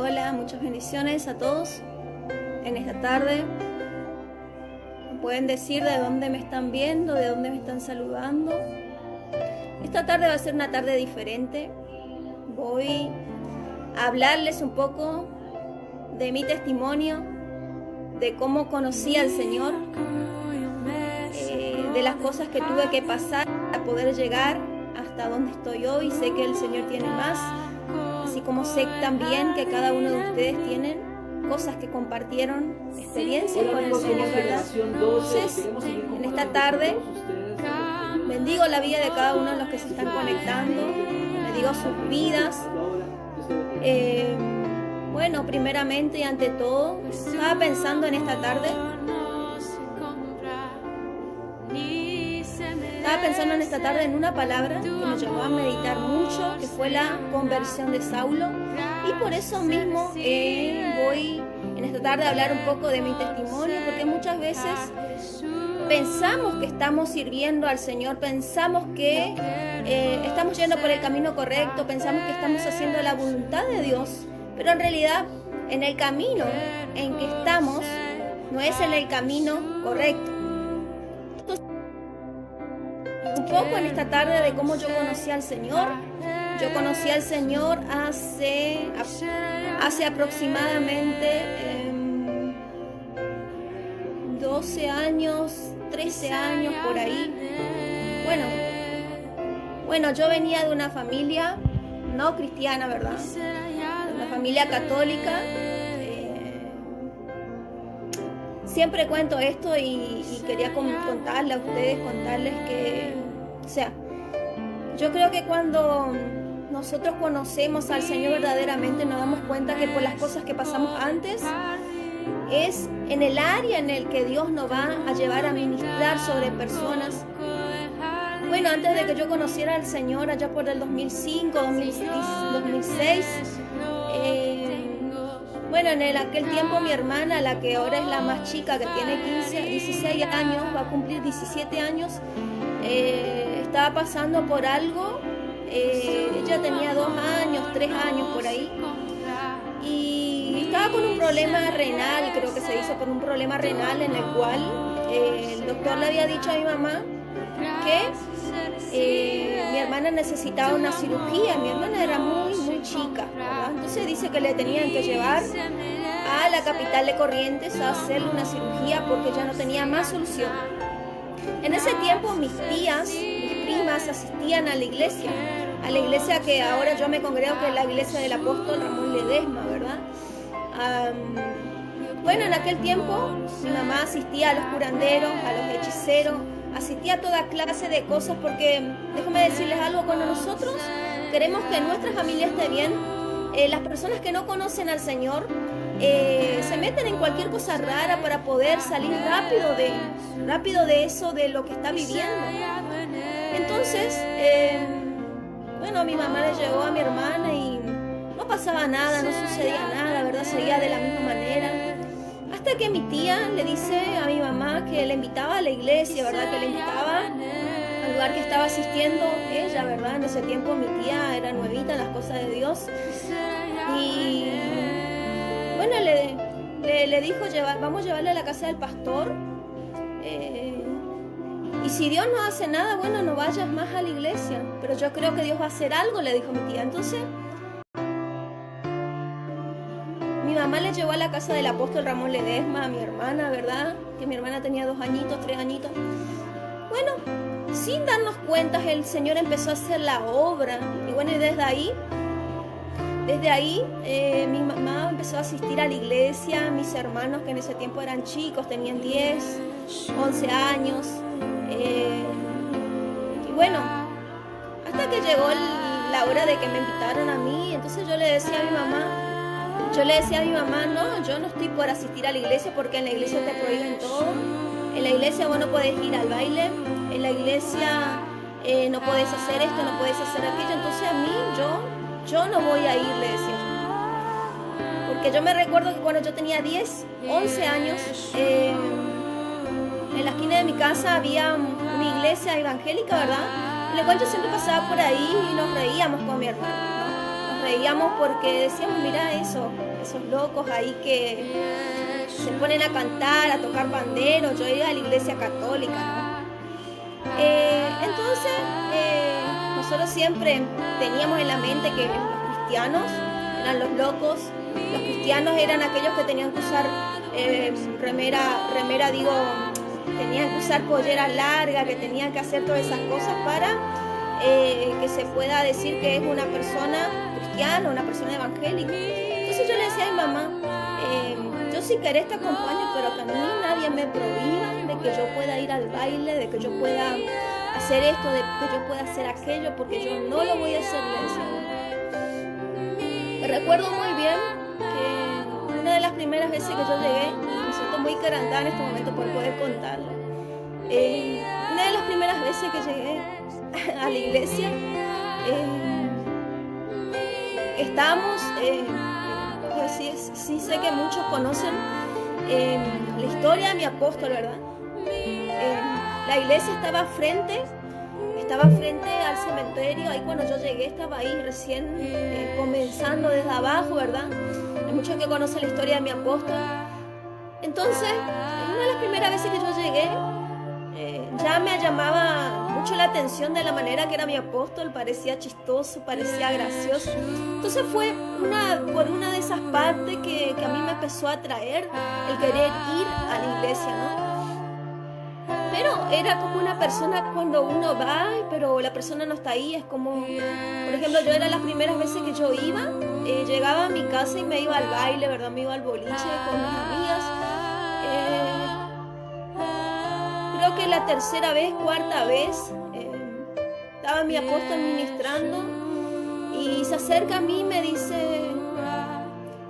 Hola, muchas bendiciones a todos en esta tarde. Pueden decir de dónde me están viendo, de dónde me están saludando. Esta tarde va a ser una tarde diferente. Voy a hablarles un poco de mi testimonio, de cómo conocí al Señor, de las cosas que tuve que pasar para poder llegar hasta donde estoy hoy. Sé que el Señor tiene más, así como sé también que cada uno de ustedes tienen cosas que compartieron, experiencias con el Señor, ¿verdad? Entonces, en esta tarde, bendigo la vida de cada uno de los que se están conectando, bendigo sus vidas. Bueno, primeramente y ante todo, estaba pensando en esta tarde, en una palabra que me llevó a meditar mucho, que fue la conversión de Saulo. Y por eso mismo voy en esta tarde a hablar un poco de mi testimonio, porque muchas veces pensamos que estamos sirviendo al Señor, pensamos que estamos yendo por el camino correcto, pensamos que estamos haciendo la voluntad de Dios, pero en realidad en el camino en que estamos no es en el camino correcto. Un poco en esta tarde de cómo yo conocí al Señor. Yo conocí al Señor hace aproximadamente 12 años, 13 años por ahí. Bueno, yo venía de una familia no cristiana, ¿verdad? De una familia católica. Siempre cuento esto y quería contarles a ustedes, que, o sea, yo creo que cuando nosotros conocemos al Señor verdaderamente nos damos cuenta que por las cosas que pasamos antes es en el área en el que Dios nos va a llevar a ministrar sobre personas. Bueno, antes de que yo conociera al Señor, allá por el 2005, 2006, bueno, en aquel tiempo mi hermana, la que ahora es la más chica, que tiene 16 años, va a cumplir 17 años, estaba pasando por algo. Ella tenía 2 años, 3 años por ahí, y estaba con un problema renal, creo que se hizo por un problema renal en el cual el doctor le había dicho a mi mamá que mi hermana necesitaba una cirugía. Mi hermana era muy chica, ¿verdad? Entonces dice que le tenían que llevar a la capital de Corrientes a hacerle una cirugía porque ya no tenía más solución. En ese tiempo mis tías, mis primas asistían a la iglesia que ahora yo me congrego, que es la iglesia del apóstol Ramón Ledesma, ¿verdad? Bueno, en aquel tiempo mi mamá asistía a los curanderos, a los hechiceros, asistía a toda clase de cosas, porque déjame decirles algo: cuando nosotros queremos que nuestra familia esté bien, las personas que no conocen al Señor se meten en cualquier cosa rara para poder salir rápido de eso, de lo que está viviendo. Entonces, bueno, mi mamá le llevó a mi hermana y no pasaba nada, no sucedía nada, ¿verdad? Seguía de la misma manera. Hasta que mi tía le dice a mi mamá que le invitaba a la iglesia, ¿verdad? Que le invitaba al lugar que estaba asistiendo ella, ¿verdad? En ese tiempo mi tía era nuevita en las cosas de Dios. Y bueno, le dijo, vamos a llevarle a la casa del pastor. Y si Dios no hace nada, bueno, no vayas más a la iglesia. Pero yo creo que Dios va a hacer algo, le dijo mi tía. Entonces mi mamá le llevó a la casa del apóstol Ramón Ledesma a mi hermana, ¿verdad? Que mi hermana tenía 2 añitos, 3 añitos. Bueno, sin darnos cuenta, el Señor empezó a hacer la obra. Y bueno, y desde ahí mi mamá empezó a asistir a la iglesia. Mis hermanos, que en ese tiempo eran chicos, tenían 10, 11 años. Y bueno, hasta que llegó la hora de que me invitaron a mí, entonces yo le decía a mi mamá, no, yo no estoy por asistir a la iglesia, porque en la iglesia te prohíben todo. En la iglesia vos no podés ir al baile, en la iglesia no podés hacer esto, no podés hacer aquello. Entonces a mí, yo no voy a ir, le decía yo. Porque yo me recuerdo que cuando yo tenía 10, 11 años, en la esquina de mi casa había una iglesia evangélica, ¿verdad? En la cual yo siempre pasaba por ahí y nos reíamos con mi hermano, ¿no? Nos reíamos porque decíamos, mira eso, esos locos ahí que se ponen a cantar, a tocar panderos. Yo iba a la iglesia católica, ¿no? Entonces, nosotros siempre teníamos en la mente que los cristianos eran los locos. Los cristianos eran aquellos que tenían que usar tenían que usar polleras largas, que tenían que hacer todas esas cosas para que se pueda decir que es una persona cristiana, una persona evangélica. Entonces yo le decía a mi mamá, yo si querés te acompaño, pero que a mí nadie me prohíba de que yo pueda ir al baile, de que yo pueda hacer esto, de que yo pueda hacer aquello, porque yo no lo voy a hacer, le decía. Me recuerdo muy bien que una de las primeras veces que yo llegué, y me siento muy quebrantada en este momento por poder contarlo, una de las primeras veces que llegué a la iglesia, estábamos, sí sé que muchos conocen la historia de mi apóstol, ¿verdad? La iglesia estaba frente al cementerio. Ahí cuando yo llegué estaba ahí recién comenzando desde abajo, ¿verdad? Hay muchos que conocen la historia de mi apóstol. Entonces, una de las primeras veces que yo llegué, ya me llamaba mucho la atención de la manera que era mi apóstol. Parecía chistoso, parecía gracioso. Entonces fue por una de esas partes que a mí me empezó a atraer el querer ir a la iglesia, ¿no? Pero era como una persona cuando uno va, pero la persona no está ahí. Es como, por ejemplo, yo era las primeras veces que yo iba, llegaba a mi casa y me iba al baile, ¿verdad? Me iba al boliche con mis amigas. Creo que la tercera vez, cuarta vez, estaba mi apóstol ministrando y se acerca a mí y me dice: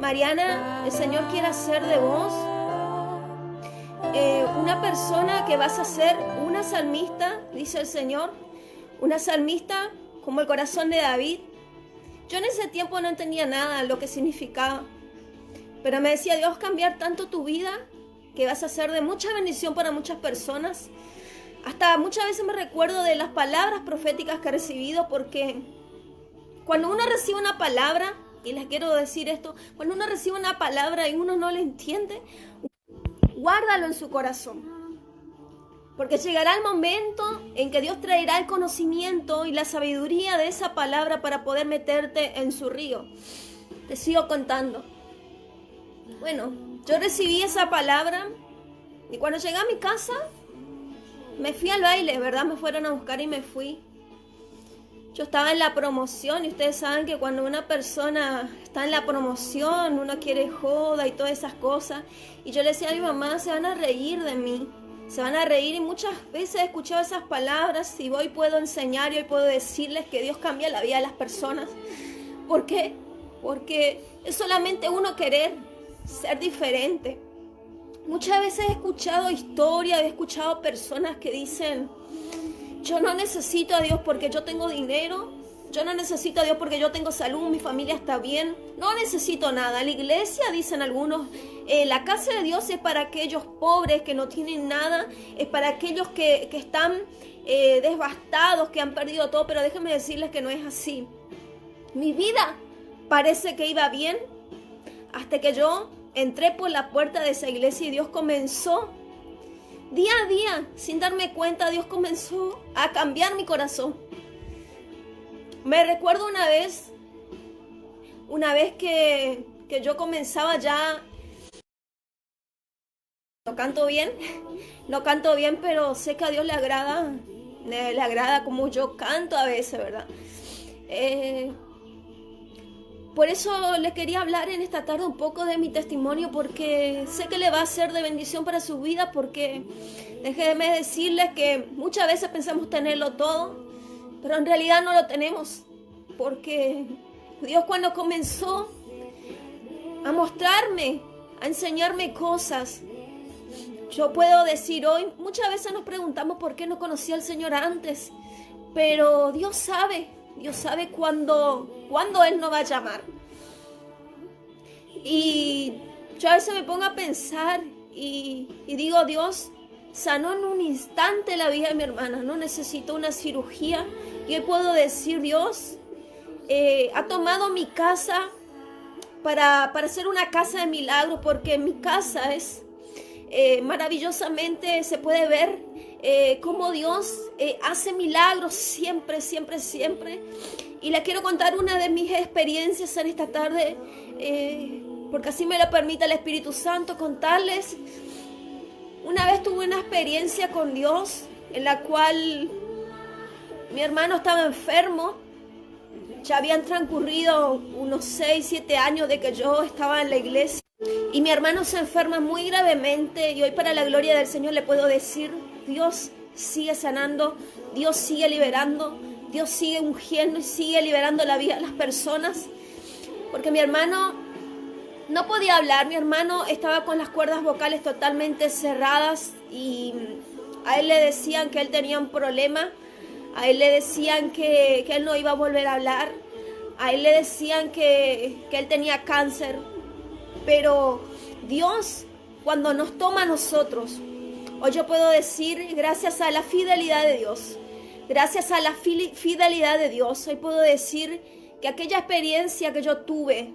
Mariana, el Señor quiere hacer de vos una persona que vas a ser una salmista, dice el Señor, una salmista como el corazón de David. Yo en ese tiempo no entendía nada lo que significaba, pero me decía: Dios cambiar tanto tu vida que vas a ser de mucha bendición para muchas personas. Hasta muchas veces me recuerdo de las palabras proféticas que he recibido, porque cuando uno recibe una palabra, y les quiero decir esto, cuando uno recibe una palabra y uno no la entiende, guárdalo en su corazón, porque llegará el momento en que Dios traerá el conocimiento y la sabiduría de esa palabra para poder meterte en su río. Te sigo contando. Bueno, yo recibí esa palabra y cuando llegué a mi casa me fui al baile, ¿verdad? Me fueron a buscar y me fui. Yo estaba en la promoción y ustedes saben que cuando una persona está en la promoción, uno quiere joda y todas esas cosas. Y yo le decía a mi mamá: se van a reír de mí, se van a reír. Y muchas veces he escuchado esas palabras y hoy puedo enseñar y hoy puedo decirles que Dios cambia la vida de las personas. ¿Por qué? Porque es solamente uno querer ser diferente. Muchas veces he escuchado historias, he escuchado personas que dicen: yo no necesito a Dios porque yo tengo dinero, yo no necesito a Dios porque yo tengo salud, mi familia está bien, no necesito nada. La iglesia, dicen algunos, la casa de Dios es para aquellos pobres que no tienen nada, es para aquellos que están devastados, que han perdido todo. Pero déjenme decirles que no es así. Mi vida parece que iba bien hasta que yo entré por la puerta de esa iglesia y Dios comenzó, día a día, sin darme cuenta, Dios comenzó a cambiar mi corazón. Me recuerdo una vez que yo comenzaba ya. No canto bien, pero sé que a Dios le agrada como yo canto a veces, ¿verdad? Por eso les quería hablar en esta tarde un poco de mi testimonio, porque sé que le va a ser de bendición para su vida, porque déjenme decirles que muchas veces pensamos tenerlo todo, pero en realidad no lo tenemos, porque Dios, cuando comenzó a mostrarme, a enseñarme cosas, yo puedo decir hoy, muchas veces nos preguntamos por qué no conocía al Señor antes, pero Dios sabe cuándo Él nos va a llamar. Y yo a veces me pongo a pensar y digo: Dios sanó en un instante la vida de mi hermana, no necesitó una cirugía. Y hoy puedo decir: Dios ha tomado mi casa para hacer una casa de milagros, porque mi casa es maravillosamente, se puede ver cómo Dios hace milagros siempre, siempre, siempre. Y le quiero contar una de mis experiencias en esta tarde, porque así me lo permite el Espíritu Santo contarles. Una vez tuve una experiencia con Dios en la cual mi hermano estaba enfermo. Ya habían transcurrido unos 6, 7 años de que yo estaba en la iglesia. Y mi hermano se enferma muy gravemente. Y hoy, para la gloria del Señor, le puedo decir: Dios sigue sanando, Dios sigue liberando, Dios sigue ungiendo y sigue liberando la vida de las personas. Porque mi hermano no podía hablar. Mi hermano estaba con las cuerdas vocales totalmente cerradas. Y a él le decían que él tenía un problema. A él le decían que él no iba a volver a hablar. A él le decían que él tenía cáncer. Pero Dios, cuando nos toma a nosotros, hoy yo puedo decir, gracias a la fidelidad de Dios, gracias a la fidelidad de Dios, hoy puedo decir que aquella experiencia que yo tuve